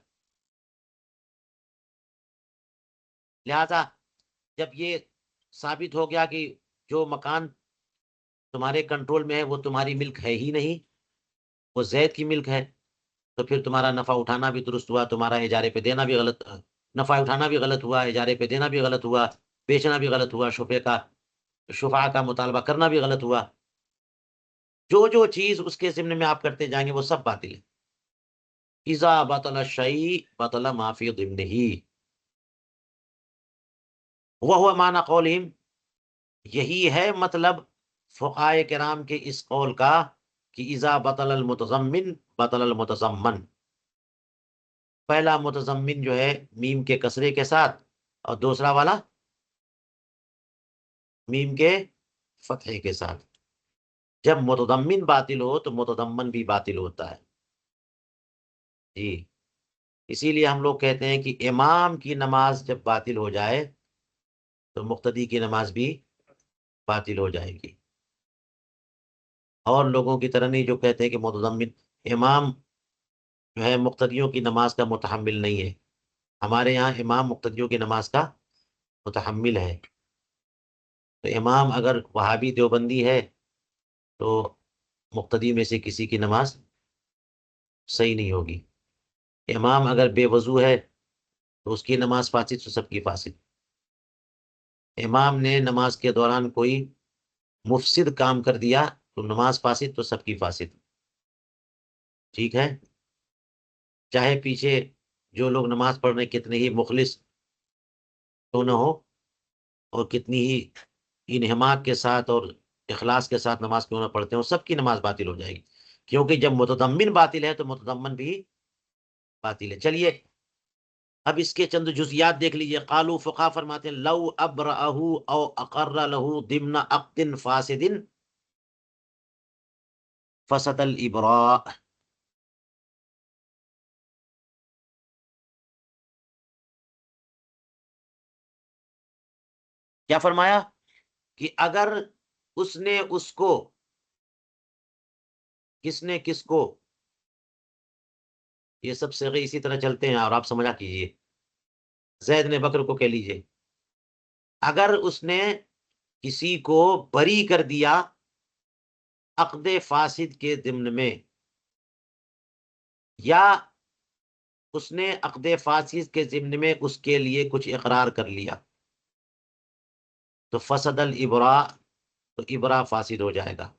S1: لہذا جب یہ ثابت ہو گیا کہ جو مکان تمہارے کنٹرول میں ہے وہ تمہاری ملک ہے ہی نہیں، وہ زید کی ملک ہے، تو پھر تمہارا نفع اٹھانا بھی درست ہوا، تمہارا اجارے پہ دینا بھی غلط نفع اٹھانا بھی غلط ہوا، اجارے پہ دینا بھی غلط ہوا، بیچنا بھی غلط ہوا، شفعہ کا مطالبہ کرنا بھی غلط ہوا. جو چیز اس کے ضمن میں آپ کرتے جائیں گے وہ سب باطل ہے. اذا بطل الشیء بطل ما فی ضمنہ، وہو معنی قولہم، یہی ہے مطلب فقہائے کرام کے اس قول کا کہ اذا بطل المتضمن بطل المتضمن. پہلا متضمن جو ہے میم کے کسرے کے ساتھ، اور دوسرا والا میم کے فتحے کے ساتھ. جب متضمن باطل ہو تو متضمن بھی باطل ہوتا ہے. جی، اسی لیے ہم لوگ کہتے ہیں کہ امام کی نماز جب باطل ہو جائے تو مقتدی کی نماز بھی باطل ہو جائے گی. اور لوگوں کی طرح نہیں جو کہتے ہیں کہ متضمن امام جو ہے مقتدیوں کی نماز کا متحمل نہیں ہے. ہمارے یہاں امام مقتدیوں کی نماز کا متحمل ہے. تو امام اگر وہابی دیوبندی ہے تو مقتدی میں سے کسی کی نماز صحیح نہیں ہوگی. امام اگر بے وضو ہے تو اس کی نماز فاسد تو سب کی فاسد. امام نے نماز کے دوران کوئی مفسد کام کر دیا تو نماز فاسد تو سب کی فاسد. ٹھیک ہے، چاہے پیچھے جو لوگ نماز پڑھ رہے کتنے ہی مخلص تو نہ ہو اور کتنی ہی انہماک کے ساتھ اور اخلاص کے ساتھ نماز کیوں نہ پڑھتے ہیں، سب کی نماز باطل ہو جائے گی. کیونکہ جب متضمن باطل ہے تو متضمن بھی باطل ہے. چلیے اب اس کے چند جزیات دیکھ لیجئے. قالو، فقہ فرماتے ہیں لو ابرأہ او اقر لہ ضمن عقد فاسد فسد الابراء. کیا فرمایا کہ اگر اس نے اس کو، کس نے کس کو، یہ سب صیغے اسی طرح چلتے ہیں اور آپ سمجھا کیجئے. زید نے بکر کو کہہ لیجئے اگر اس نے کسی کو بری کر دیا عقد فاسد کے ضمن میں، یا اس نے عقد فاسد کے ضمن میں اس کے لیے کچھ اقرار کر لیا تو فسد الابراء، تو ابراء فاسد ہو جائے گا.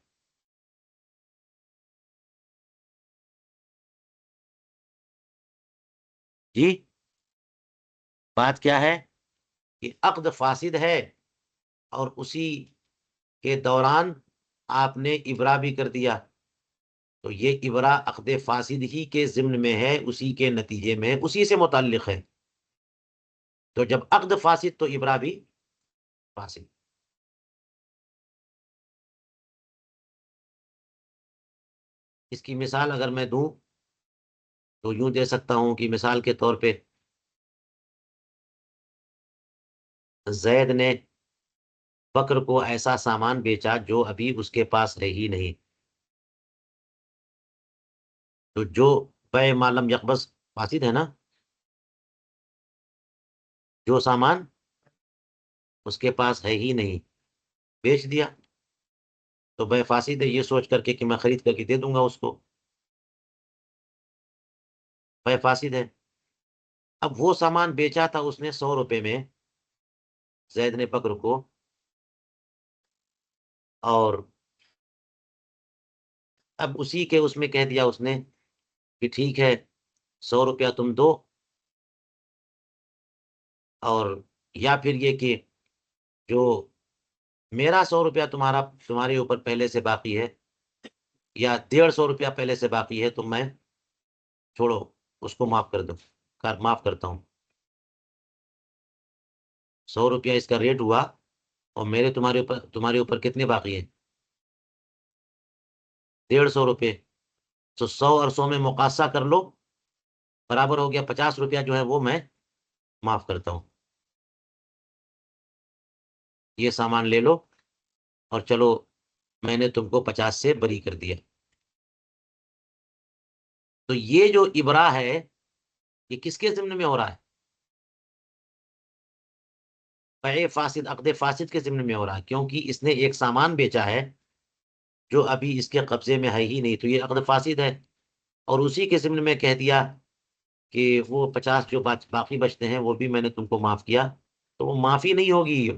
S1: جی، بات کیا ہے کہ عقد فاسد ہے اور اسی کے دوران آپ نے ابراء بھی کر دیا تو یہ ابراء عقد فاسد ہی کے ضمن میں ہے، اسی کے نتیجے میں ہے، اسی سے متعلق ہے. تو جب عقد فاسد تو ابراء بھی فاسد. اس کی مثال اگر میں دوں تو یوں دے سکتا ہوں کہ مثال کے طور پہ زید نے بکر کو ایسا سامان بیچا جو ابھی اس کے پاس ہے ہی نہیں، تو جو بیع ما لم یقبض فاسد ہے نا. جو سامان اس کے پاس ہے ہی نہیں بیچ دیا تو بیع فاسد ہے، یہ سوچ کر کے کہ میں خرید کر کے دے دوں گا اس کو، بیع فاسد ہے. اب وہ سامان بیچا تھا اس نے 100 روپے میں زید نے بکر کو، اور اب اسی کے اس میں کہہ دیا اس نے کہ ٹھیک ہے 100 روپیہ تم دو، اور یا پھر یہ کہ جو میرا 100 روپیہ تمہارے اوپر پہلے سے باقی ہے، یا 150 روپیہ پہلے سے باقی ہے، تو میں چھوڑو اس کو معاف کر دو، معاف کرتا ہوں. 100 روپیہ اس کا ریٹ ہوا اور میرے تمہارے اوپر کتنے باقی ہیں؟ 150 روپے. تو 100 اور 100 میں مقاصہ کر لو، برابر ہو گیا 50 روپیہ جو ہے وہ میں معاف کرتا ہوں. یہ سامان لے لو اور چلو، میں نے تم کو 50 سے بری کر دیا. تو یہ جو ابراء ہے یہ کس کے ضمن میں ہو رہا ہے؟ بیع فاسد، عقد فاسد کے ضمن میں ہو رہا ہے، کیونکہ اس نے ایک سامان بیچا ہے جو ابھی اس کے قبضے میں ہے ہی نہیں، تو یہ عقد فاسد ہے. اور اسی کے ضمن میں کہہ دیا کہ وہ 50 جو باقی بچتے ہیں وہ بھی میں نے تم کو معاف کیا، تو وہ معافی نہیں ہوگی.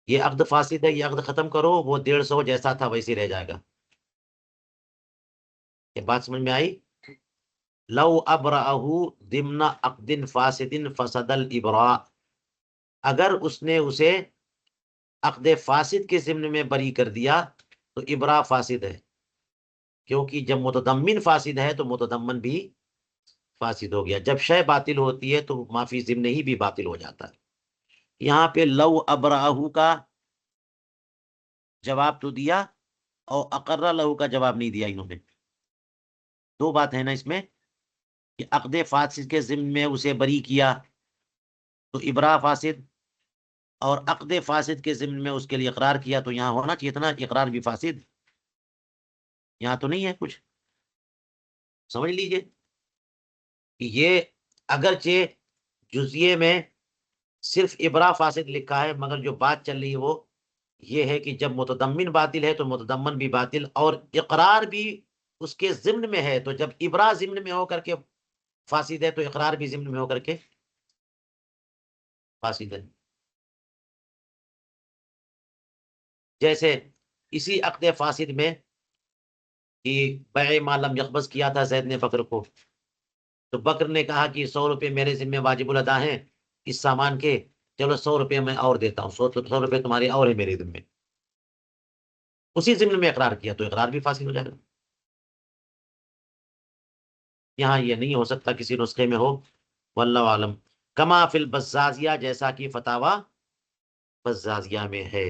S1: یہ عقد فاسد ہے، یہ عقد ختم کرو، وہ 150 جیسا تھا ویسے ہی رہ جائے گا. یہ بات سمجھ میں آئی؟ لو ابرأہ ضمن عقد فاسد فسد الابراء، اگر اس نے اسے عقد فاسد کے ضمن میں بری کر دیا تو ابراء فاسد ہے، کیونکہ جب متضمن فاسد ہے تو متضمن بھی فاسد ہو گیا. جب شے باطل ہوتی ہے تو معافی ضمن ہی بھی باطل ہو جاتا ہے. یہاں پہ لو ابرأہ کا جواب تو دیا اور اقرہ لہو کا جواب نہیں دیا انہوں نے. دو بات ہے نا اس میں، کہ عقد فاسد کے ضمن میں اسے بری کیا تو ابراء فاسد، اور عقد فاسد کے ضمن میں اس کے لیے اقرار کیا تو یہاں ہونا چاہیے تھا نا اقرار بھی فاسد. یہاں تو نہیں ہے کچھ. سمجھ لیجئے کہ یہ اگرچہ جزیے میں صرف ابراء فاسد لکھا ہے، مگر جو بات چل رہی ہے وہ یہ ہے کہ جب متضمن باطل ہے تو متضمن بھی باطل، اور اقرار بھی اس کے ضمن میں ہے، تو جب ابراء ضمن میں ہو کر کے فاسد ہے تو اقرار بھی ضمن میں ہو کر کے فاسد ہے. جیسے اسی عقد فاسد میں کہ بیع ما لم یقبض کیا تھا زید نے بکر کو، تو بکر نے کہا کہ 100 روپے میرے ذمہ واجب الادا ہیں اس سامان کے، چلو 100 روپے میں اور دیتا ہوں، 100 روپے تمہارے اور ہے میرے ذمہ. اسی ضمن میں اقرار کیا تو اقرار بھی فاسد ہو جائے گا. یہاں یہ نہیں ہو سکتا کسی نسخے میں ہو، واللہ عالم. کما فی البزازیہ، جیسا کہ فتاوی بزازیہ میں ہے.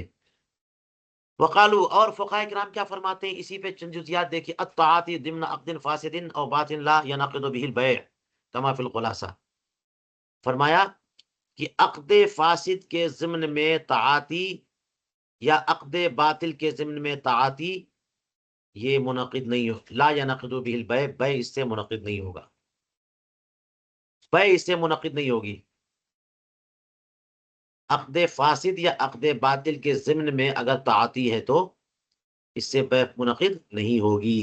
S1: وقالو، اور فقہاء کرام کیا فرماتے ہیں اسی پہ چند جزیات دیکھیے. الطاعات ضمن عقد فاسد او باطل لا ينعقد به البيع کما فی الخلاصہ. فرمایا کہ عقد فاسد کے ضمن میں طاعتی یا عقد باطل کے ضمن میں طاعتی یہ منعقد نہیں ہو. لا ينعقد به البيع، بیع اس سے منعقد نہیں ہوگا، بیع اس سے منعقد نہیں ہوگی. عقد فاسد یا عقد باطل کے ضمن میں اگر طاعتی ہے تو اس سے بیع منعقد نہیں ہوگی،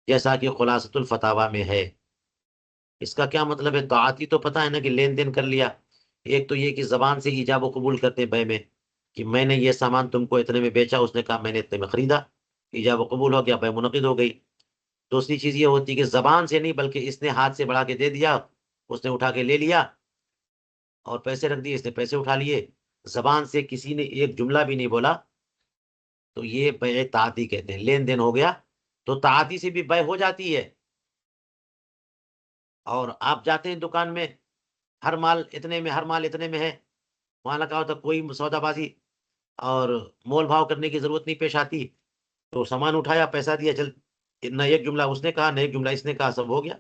S1: جیسا کہ خلاصۃ الفتاوی میں ہے. اس کا کیا مطلب ہے؟ طاعتی تو پتہ ہے نا کہ لین دین کر لیا. ایک تو یہ کہ زبان سے ایجاب و قبول کرتے ہیں بیع میں، کہ میں نے یہ سامان تم کو اتنے میں بیچا، اس نے کہا میں نے اتنے میں خریدا، ایجاب و قبول ہو گیا، بیع منعقد ہو گئی. دوسری چیز یہ ہوتی ہے کہ زبان سے نہیں بلکہ اس نے ہاتھ سے بڑھا کے دے دیا، اس نے اٹھا کے لے لیا اور پیسے رکھ دیے، اس نے پیسے اٹھا لیے، زبان سے کسی نے ایک جملہ بھی نہیں بولا، تو یہ بیع طاعتی کہتے ہیں. لین دین ہو گیا تو طاعتی سے بھی بیع ہو جاتی ہے. اور آپ جاتے ہیں دکان میں، ہر مال اتنے میں، ہر مال اتنے میں ہے، وہاں لگا ہوتا کوئی سودا بازی اور مول بھاؤ کرنے کی ضرورت نہیں پیش آتی، تو سامان اٹھایا، پیسہ دیا، چل. نہ ایک جملہ اس نے کہا، نہ ایک جملہ اس نے کہا، سب ہو گیا.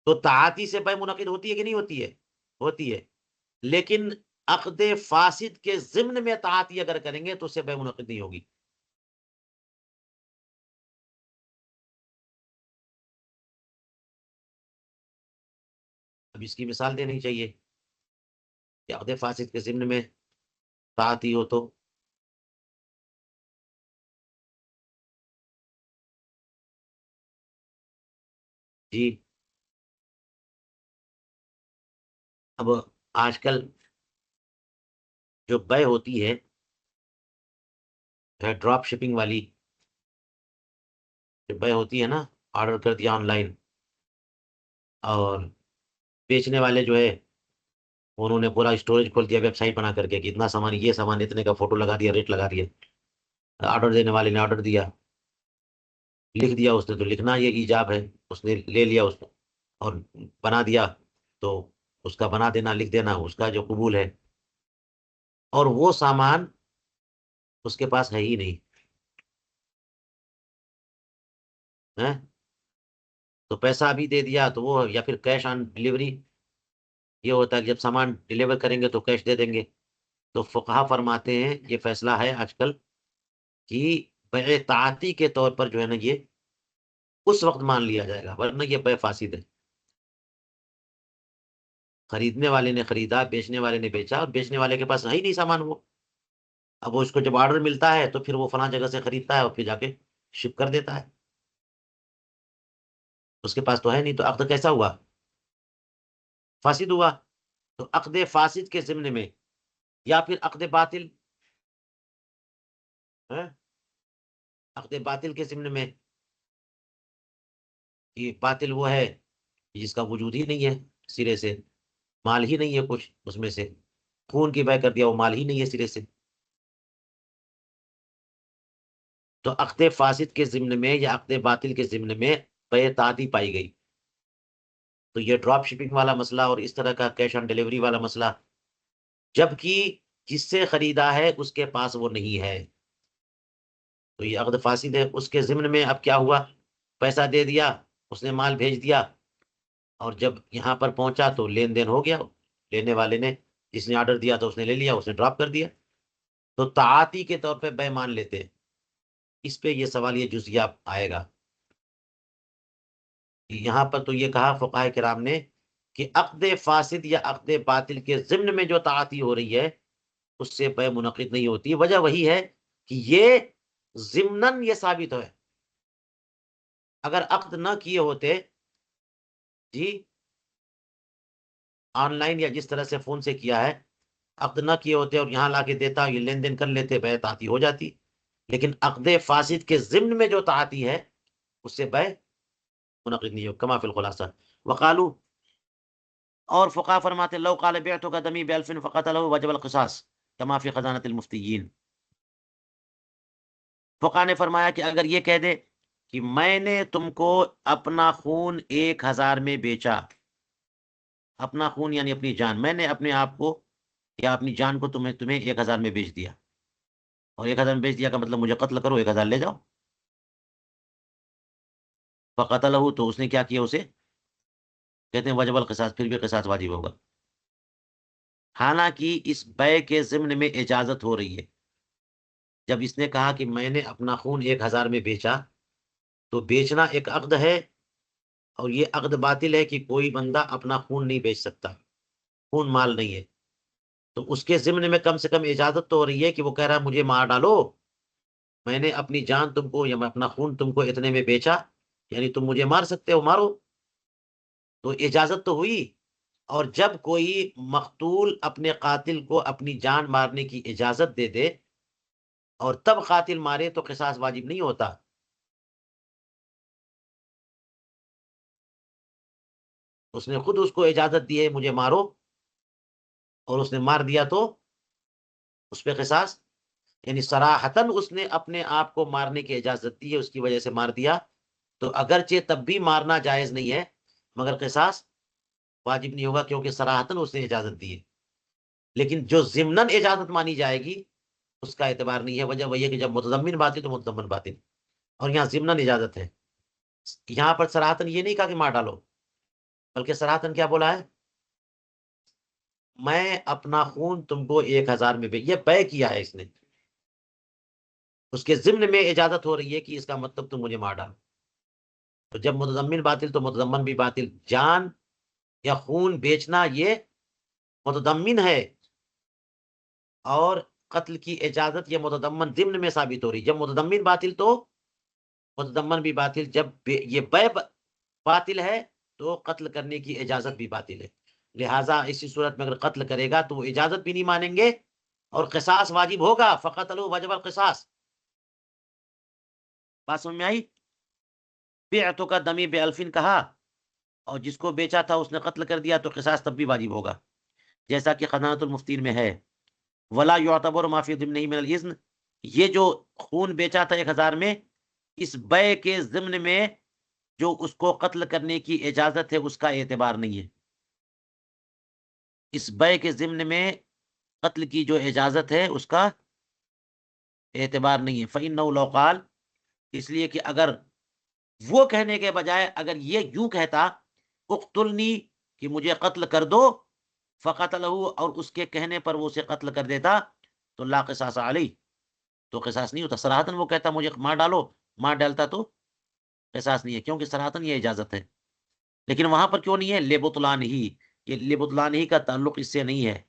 S1: تو طاعتی سے بیع منعقد ہوتی ہے کہ نہیں ہوتی ہے؟ ہوتی ہے. لیکن عقد فاسد کے ضمن میں طاعتی اگر کریں گے تو اس سے بیع منعقد نہیں ہوگی. اب اس کی مثال دینی چاہیے کہ عقد فاسد کے ضمن میں طاعتی ہو تو. جی. اب آج کل جو بیع ہوتی ہے ڈراپ شپنگ والی، جو بیع ہوتی ہے نا، آرڈر کر دیا آن لائن، اور بیچنے والے جو ہے انہوں نے پورا اسٹوریج کھول دیا ویب سائٹ بنا کر کے کہ اتنا سامان، یہ سامان اتنے کا، فوٹو لگا دیا، ریٹ لگا دیا. آرڈر دینے والے نے آرڈر دیا، لکھ دیا اس نے، تو لکھنا یہ ایجاب ہے، اس نے لے لیا اس کو اور بنا دیا، تو اس کا بنا دینا، لکھ دینا اس کا جو قبول ہے. اور وہ سامان اس کے پاس ہے ہی نہیں ہے، تو پیسہ ابھی دے دیا تو وہ، یا پھر کیش آن ڈلیوری، یہ ہوتا ہے کہ جب سامان ڈلیور کریں گے تو کیش دے دیں گے. تو فقہا فرماتے ہیں یہ فیصلہ ہے آج کل کہ بیع طاعتی کے طور پر جو ہے نا یہ اس وقت مان لیا جائے گا، ورنہ یہ بیع فاسد ہے. خریدنے والے نے خریدا، بیچنے والے نے بیچا، اور بیچنے والے کے پاس ہے ہی نہیں سامان وہ. اب وہ اس کو جب آرڈر ملتا ہے تو پھر وہ فلاں جگہ سے خریدتا ہے اور پھر جا کے شپ کر دیتا ہے. اس کے پاس تو ہے نہیں، تو عقد کیسا ہوا؟ فاسد ہوا. تو عقد فاسد کے ضمن میں یا پھر عقد باطل، عقد باطل کے ضمن میں، یہ باطل وہ ہے جس کا وجود ہی نہیں ہے سرے سے، مال ہی نہیں ہے کچھ اس میں سے، خون کی بہ کر دیا، وہ مال ہی نہیں ہے سرے سے. تو عقد فاسد کے ضمن میں یا عقد باطل کے ضمن میں بے تعدی پائی گئی. تو یہ ڈراپ شپنگ والا مسئلہ اور اس طرح کا کیش آن ڈیلیوری والا مسئلہ، جبکہ جس سے خریدا ہے اس کے پاس وہ نہیں ہے، تو یہ عقد فاسد ہے. اس کے ضمن میں اب کیا ہوا؟ پیسہ دے دیا، اس نے مال بھیج دیا، اور جب یہاں پر پہنچا تو لین دین ہو گیا، لینے والے نے، جس نے آرڈر دیا تو اس نے لے لیا، اس نے ڈراپ کر دیا. تو تعاطی کے طور پہ بے مان لیتے ہیں. اس پہ یہ سوال، یہ جزیہ آئے گا. یہاں پر تو یہ کہا فقہائے کرام نے کہ عقد فاسد یا عقد باطل کے ضمن میں جو تعاطی ہو رہی ہے اس سے بے منعقد نہیں ہوتی. وجہ وہی ہے کہ یہ ضمناً یہ ثابت ہے. اگر عقد نہ کیے ہوتے، جی آن لائن یا جس طرح سے فون سے کیا ہے، عقد نہ کیے ہوتے اور یہاں لا کے دیتا، یہ لین دین کر لیتے، بے تعاطی ہو جاتی. لیکن عقد فاسد کے ضمن میں جو تعاطی ہے اس سے بے منعقد نہیں ہو، کما فی الخلاصہ. وقالو، اور فقہ فرماتے لو قال بعتک دمی بألف فقتلہ وجب القصاص کما فی خزانۃ المفتیین. فقہ نے فرمایا کہ اگر یہ کہہ دے کہ میں نے تم کو اپنا خون 1000 میں بیچا، اپنا خون یعنی اپنی جان، میں نے اپنے آپ کو یا اپنی جان کو تمہیں 1000 میں بیچ دیا، اور 1000 میں بیچ دیا کا مطلب مجھے قتل کرو، 1000 لے جاؤ. فقتلہ، تو اس نے کیا کیا؟ اسے کہتے ہیں وجب القصاص، پھر بھی قصاص واجب ہوگا. حالانکہ اس بے کے ضمن میں اجازت ہو رہی ہے. جب اس نے کہا کہ میں نے اپنا خون 1000 میں بیچا، تو بیچنا ایک عقد ہے، اور یہ عقد باطل ہے کہ کوئی بندہ اپنا خون نہیں بیچ سکتا، خون مال نہیں ہے. تو اس کے ضمن میں کم سے کم اجازت تو ہو رہی ہے کہ وہ کہہ رہا ہے مجھے مار ڈالو، میں نے اپنی جان تم کو یا میں اپنا خون تم کو اتنے میں بیچا، یعنی تم مجھے مار سکتے ہو، مارو. تو اجازت تو ہوئی. اور جب کوئی مقتول اپنے قاتل کو اپنی جان مارنے کی اجازت دے دے اور تب قاتل مارے تو قصاص واجب نہیں ہوتا. اس نے خود اس کو اجازت دی ہے مجھے مارو، اور اس نے مار دیا تو اس پہ قصاص، یعنی صراحتاً اس نے اپنے آپ کو مارنے کی اجازت دی ہے، اس کی وجہ سے مار دیا. تو اگرچہ تب بھی مارنا جائز نہیں ہے، مگر قصاص واجب نہیں ہوگا کیونکہ صراحتاً اس نے اجازت دی ہے. لیکن جو ضمناً اجازت مانی جائے گی اس کا اعتبار نہیں ہے. وجہ وہی ہے کہ جب متضمن باطل تو متضمن باطل، اور یہاں ضمناً اجازت ہے. یہاں پر صراحتاً یہ نہیں کہا کہ مار ڈالو، بلکہ صراحتاً کیا بولا ہے؟ میں اپنا خون تم کو 1000 میں یہ بے کیا ہے اس نے. اس کے ضمن میں اجازت ہو رہی ہے کہ اس کا مطلب تم مجھے مار ڈالو. تو جب متضمن باطل تو متضمن بھی باطل. جان یا خون بیچنا یہ متضمن ہے، اور قتل کی اجازت یہ متضمن ضمن میں ثابت ہو رہی. جب متضمن باطل تو متضمن بھی باطل. جب یہ بے باطل ہے تو قتل کرنے کی اجازت بھی باطل ہے. لہٰذا اسی صورت میں اگر قتل کرے گا تو وہ اجازت بھی نہیں مانیں گے اور قصاص واجب ہوگا. فقتلوا وجب القصاص. بات سمجھ میں آئی؟ بعتک دمی بألف کہا، اور جس کو بیچا تھا اس نے قتل کر دیا تو قصاص تب بھی واجب ہوگا، جیسا کہ خزانۃ المفتین میں ہے. ولا يعتبر ما في ضمنه من الاذن، یہ جو خون بیچا تھا 1000 میں، اس بے کے ضمن میں جو اس کو قتل کرنے کی اجازت ہے اس کا اعتبار نہیں ہے. اس بے کے ضمن میں قتل کی جو اجازت ہے اس کا اعتبار نہیں ہے. فإنه لو قال، اس لیے کہ اگر وہ کہنے کے بجائے اگر یہ یوں کہتا اقتلنی، کہ مجھے قتل کر دو، فقتلہ، اور اس کے کہنے پر وہ اسے قتل کر دیتا، تو لا قصاص علیہ، تو قصاص نہیں ہوتا. صراحتاً وہ کہتا مجھے مار ڈالو، مار ڈالتا تو قصاص نہیں ہے، کیونکہ صراحتاً یہ اجازت ہے. لیکن وہاں پر کیوں نہیں ہے؟ لبطلان ہی، یہ لبطلان ہی کا تعلق اس سے نہیں ہے،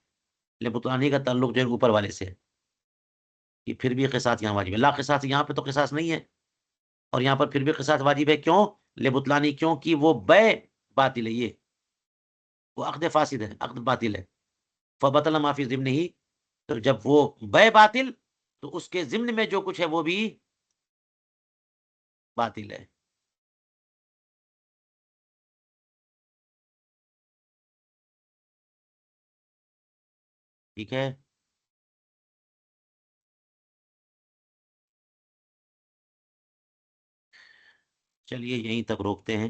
S1: لبطلان ہی کا تعلق جو ہے اوپر والے سے ہے، کہ پھر بھی قصاص یہاں واجب ہے. لا قصاص، یہاں پہ تو قصاص نہیں ہے، اور یہاں پر پھر بھی قصاص واجب ہے. کیوں؟ لبطلانی، کیونکہ وہ بے باطل ہے، یہ وہ عقد فاسد ہے، عقد باطل ہے. فبطل ما فی ضمنہ، تو جب وہ بے باطل تو اس کے ضمن میں جو کچھ ہے وہ بھی باطل ہے. ٹھیک ہے. چلیے یہیں تک روکتے ہیں،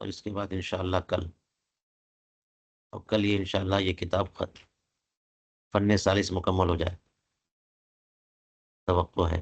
S1: اور اس کے بعد انشاءاللہ کل، اور کل یہ انشاءاللہ یہ کتاب فن ثالث مکمل ہو جائے، توقع ہے.